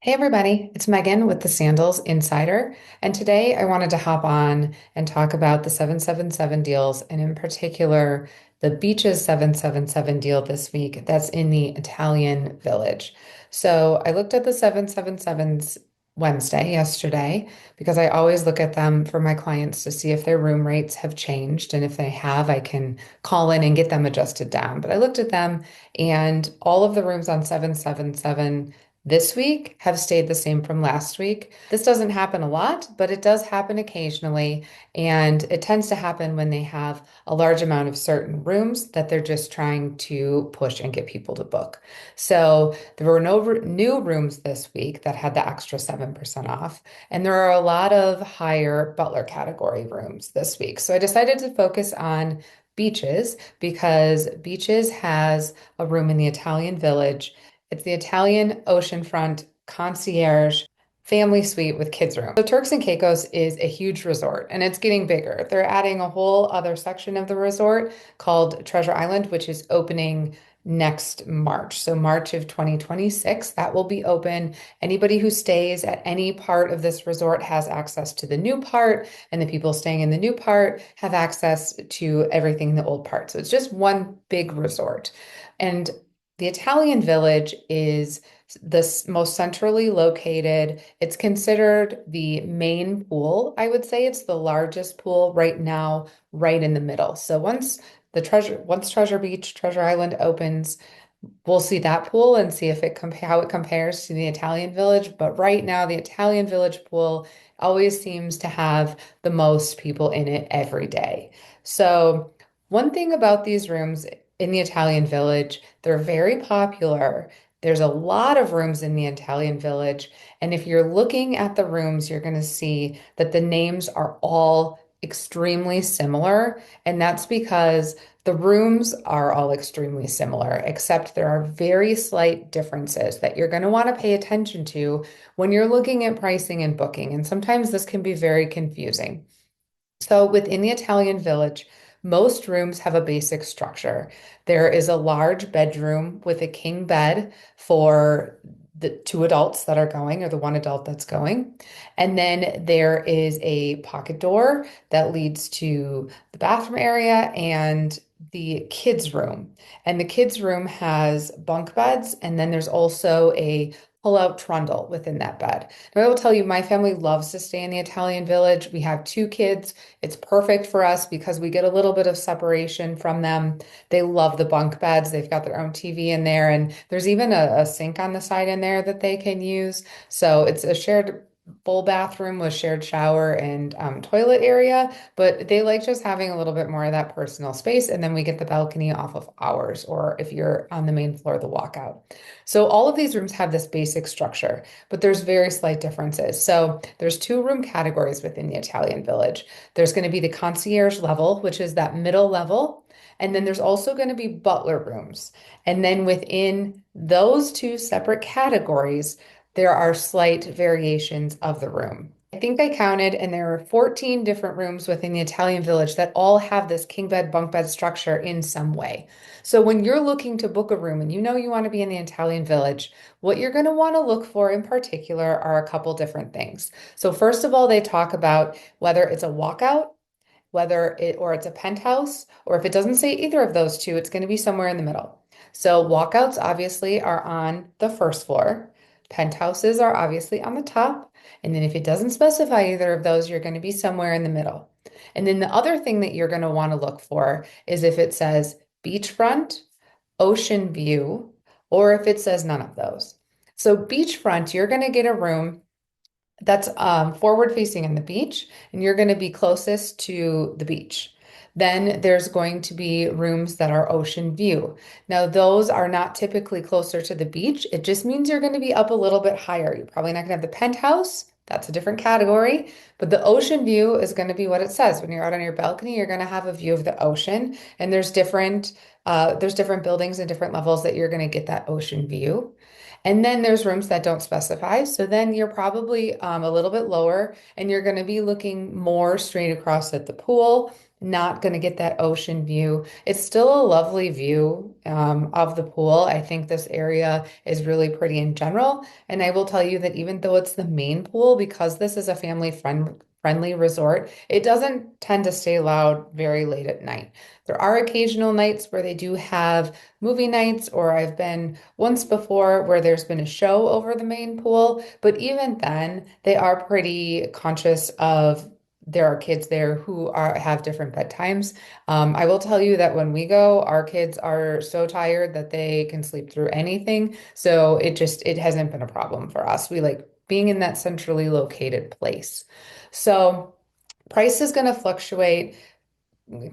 Hey everybody, it's Megan with the Sandals Insider, and today I wanted to hop on and talk about the 777 deals, and in particular, the Beaches 777 deal this week that's in the Italian Village. So I looked at the 777s yesterday, because I always look at them for my clients to see if their room rates have changed, and if they have, I can call in and get them adjusted down. But I looked at them, and all of the rooms on 777 this week have stayed the same from last week. This doesn't happen a lot, but it does happen occasionally. And it tends to happen when they have a large amount of certain rooms that they're just trying to push and get people to book. So there were no new rooms this week that had the extra 7% off. And there are a lot of higher butler category rooms this week. So I decided to focus on Beaches because Beaches has a room in the Italian Village. It's the Italian Oceanfront Concierge Family Suite with kids room. So Turks and Caicos is a huge resort and it's getting bigger. They're adding a whole other section of the resort called Treasure Island, which is opening next March. So March of 2026, that will be open. Anybody who stays at any part of this resort has access to the new part, and the people staying in the new part have access to everything in the old part. So it's just one big resort. And the Italian Village is the most centrally located. It's considered the main pool. I would say it's the largest pool right now, right in the middle. So once Treasure Island opens, we'll see that pool and see if how it compares to the Italian Village. But right now, the Italian Village pool always seems to have the most people in it every day. So one thing about these rooms in the Italian Village, they're very popular. There's a lot of rooms in the Italian Village. And if you're looking at the rooms, you're going to see that the names are all extremely similar. And that's because the rooms are all extremely similar, except there are very slight differences that you're going to want to pay attention to when you're looking at pricing and booking. And sometimes this can be very confusing. So within the Italian Village, most rooms have a basic structure. There is a large bedroom with a king bed for the two adults that are going, or the one adult that's going. And then there is a pocket door that leads to the bathroom area and the kids' room. And the kids' room has bunk beds, and then there's also a pull-out trundle within that bed. Now, I will tell you, my family loves to stay in the Italian Village. We have two kids. It's perfect for us because we get a little bit of separation from them. They love the bunk beds. They've got their own TV in there, and there's even a sink on the side in there that they can use. So it's a shared full bathroom with shared shower and toilet area, but they like just having a little bit more of that personal space. And then we get the balcony off of ours, or if you're on the main floor, the walkout. So all of these rooms have this basic structure, but there's very slight differences. So there's two room categories within the Italian Village. There's going to be the concierge level, which is that middle level. And then there's also going to be butler rooms. And then within those two separate categories, there are slight variations of the room. I think I counted, and there are 14 different rooms within the Italian Village that all have this king bed, bunk bed structure in some way. So when you're looking to book a room and you know you want to be in the Italian Village, what you're going to want to look for in particular are a couple different things. So first of all, they talk about whether it's a walkout, or it's a penthouse, or if it doesn't say either of those two, it's going to be somewhere in the middle. So walkouts obviously are on the first floor. Penthouses are obviously on the top. And then if it doesn't specify either of those, you're going to be somewhere in the middle. And then the other thing that you're going to want to look for is if it says beachfront, ocean view, or if it says none of those. So beachfront, you're going to get a room that's forward facing in the beach, and you're going to be closest to the beach. Then there's going to be rooms that are ocean view. Now, those are not typically closer to the beach. It just means you're going to be up a little bit higher. You're probably not going to have the penthouse. That's a different category. But the ocean view is going to be what it says. When you're out on your balcony, you're going to have a view of the ocean. And there's different buildings and different levels that you're going to get that ocean view. And then there's rooms that don't specify. So then you're probably a little bit lower, and you're going to be looking more straight across at the pool, not going to get that ocean view. It's still a lovely view of the pool. I think this area is really pretty in general. And I will tell you that even though it's the main pool, because this is a friendly resort, it doesn't tend to stay loud very late at night. There are occasional nights where they do have movie nights, or I've been once before where there's been a show over the main pool, but even then, they are pretty conscious of there are kids there who have different bedtimes. I will tell you that when we go, our kids are so tired that they can sleep through anything. So it hasn't been a problem for us. We like being in that centrally located place. So price is going to fluctuate,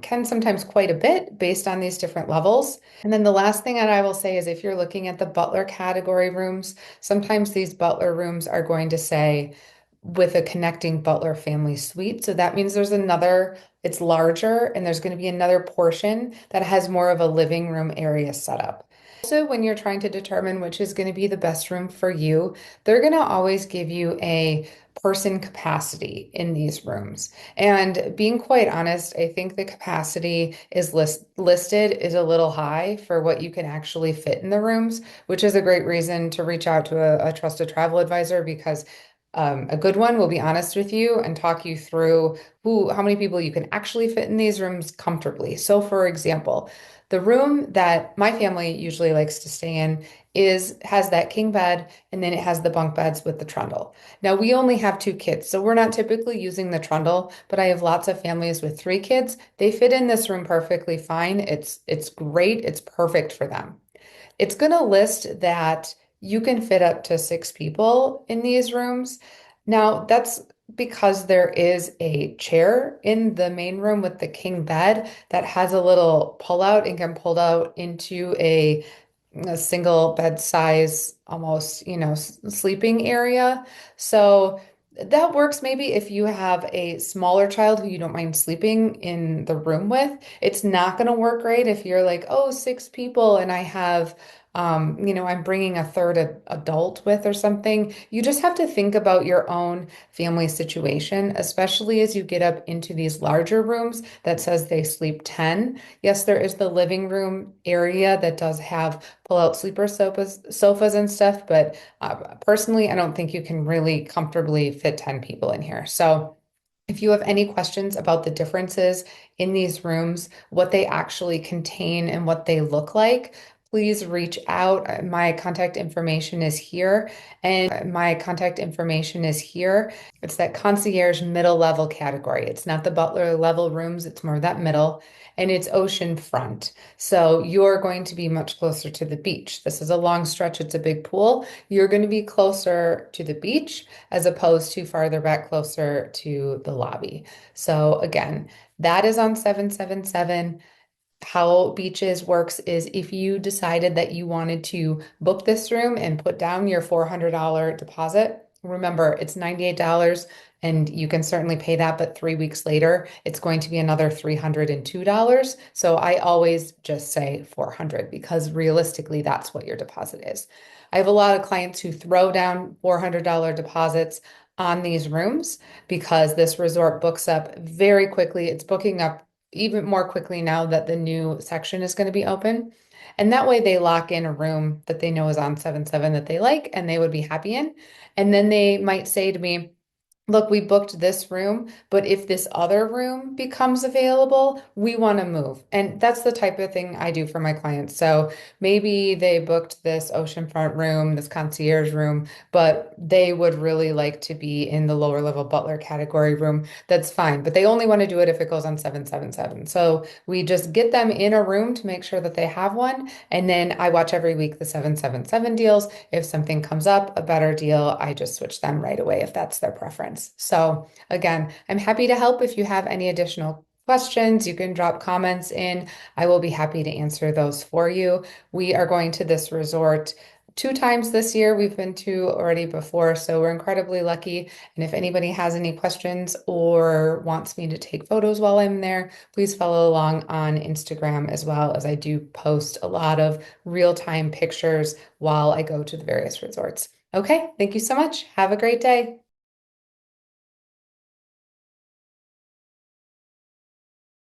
can sometimes quite a bit based on these different levels. And then the last thing that I will say is if you're looking at the butler category rooms, sometimes these butler rooms are going to say with a connecting butler family suite. So that means it's larger and there's going to be another portion that has more of a living room area set up. Also, when you're trying to determine which is going to be the best room for you, they're going to always give you a person capacity in these rooms. And being quite honest, I think the capacity is listed is a little high for what you can actually fit in the rooms, which is a great reason to reach out to a trusted travel advisor because a good one will be honest with you and talk you through how many people you can actually fit in these rooms comfortably. So, for example, the room that my family usually likes to stay in has that king bed and then it has the bunk beds with the trundle. Now we only have two kids, so we're not typically using the trundle, but I have lots of families with three kids. They fit in this room perfectly fine. It's great. It's perfect for them. It's going to list that you can fit up to six people in these rooms. Now, that's because there is a chair in the main room with the king bed that has a little pull out and can pull out into a single bed size, almost, sleeping area. So that works maybe if you have a smaller child who you don't mind sleeping in the room with. It's not going to work great if you're like, oh, six people and I have, I'm bringing a third adult with or something. You just have to think about your own family situation, especially as you get up into these larger rooms that says they sleep 10. Yes, there is the living room area that does have pull-out sleeper sofas and stuff, but personally, I don't think you can really comfortably fit 10 people in here. So if you have any questions about the differences in these rooms, what they actually contain and what they look like, please reach out. My contact information is here. And my contact information is here. It's that concierge middle level category. It's not the butler level rooms, it's more that middle. And it's oceanfront. So you're going to be much closer to the beach. This is a long stretch, it's a big pool. You're going to be closer to the beach as opposed to farther back closer to the lobby. So again, that is on 777. How Beaches works is if you decided that you wanted to book this room and put down your $400 deposit, remember it's $98 and you can certainly pay that, but 3 weeks later, it's going to be another $302. So I always just say 400 because realistically, that's what your deposit is. I have a lot of clients who throw down $400 deposits on these rooms because this resort books up very quickly. It's booking up even more quickly now that the new section is going to be open. And that way they lock in a room that they know is on 7-7 that they like and they would be happy in. And then they might say to me, look, we booked this room, but if this other room becomes available, we want to move. And that's the type of thing I do for my clients. So maybe they booked this oceanfront room, this concierge room, but they would really like to be in the lower level butler category room. That's fine, but they only want to do it if it goes on 777. So we just get them in a room to make sure that they have one. And then I watch every week the 777 deals. If something comes up, a better deal, I just switch them right away if that's their preference. So again, I'm happy to help if you have any additional questions. You can drop comments in. I will be happy to answer those for you. We are going to this resort 2 times this year. We've been to already before, so we're incredibly lucky. And if anybody has any questions or wants me to take photos while I'm there, please follow along on Instagram as well, as I do post a lot of real-time pictures while I go to the various resorts. Okay, thank you so much. Have a great day.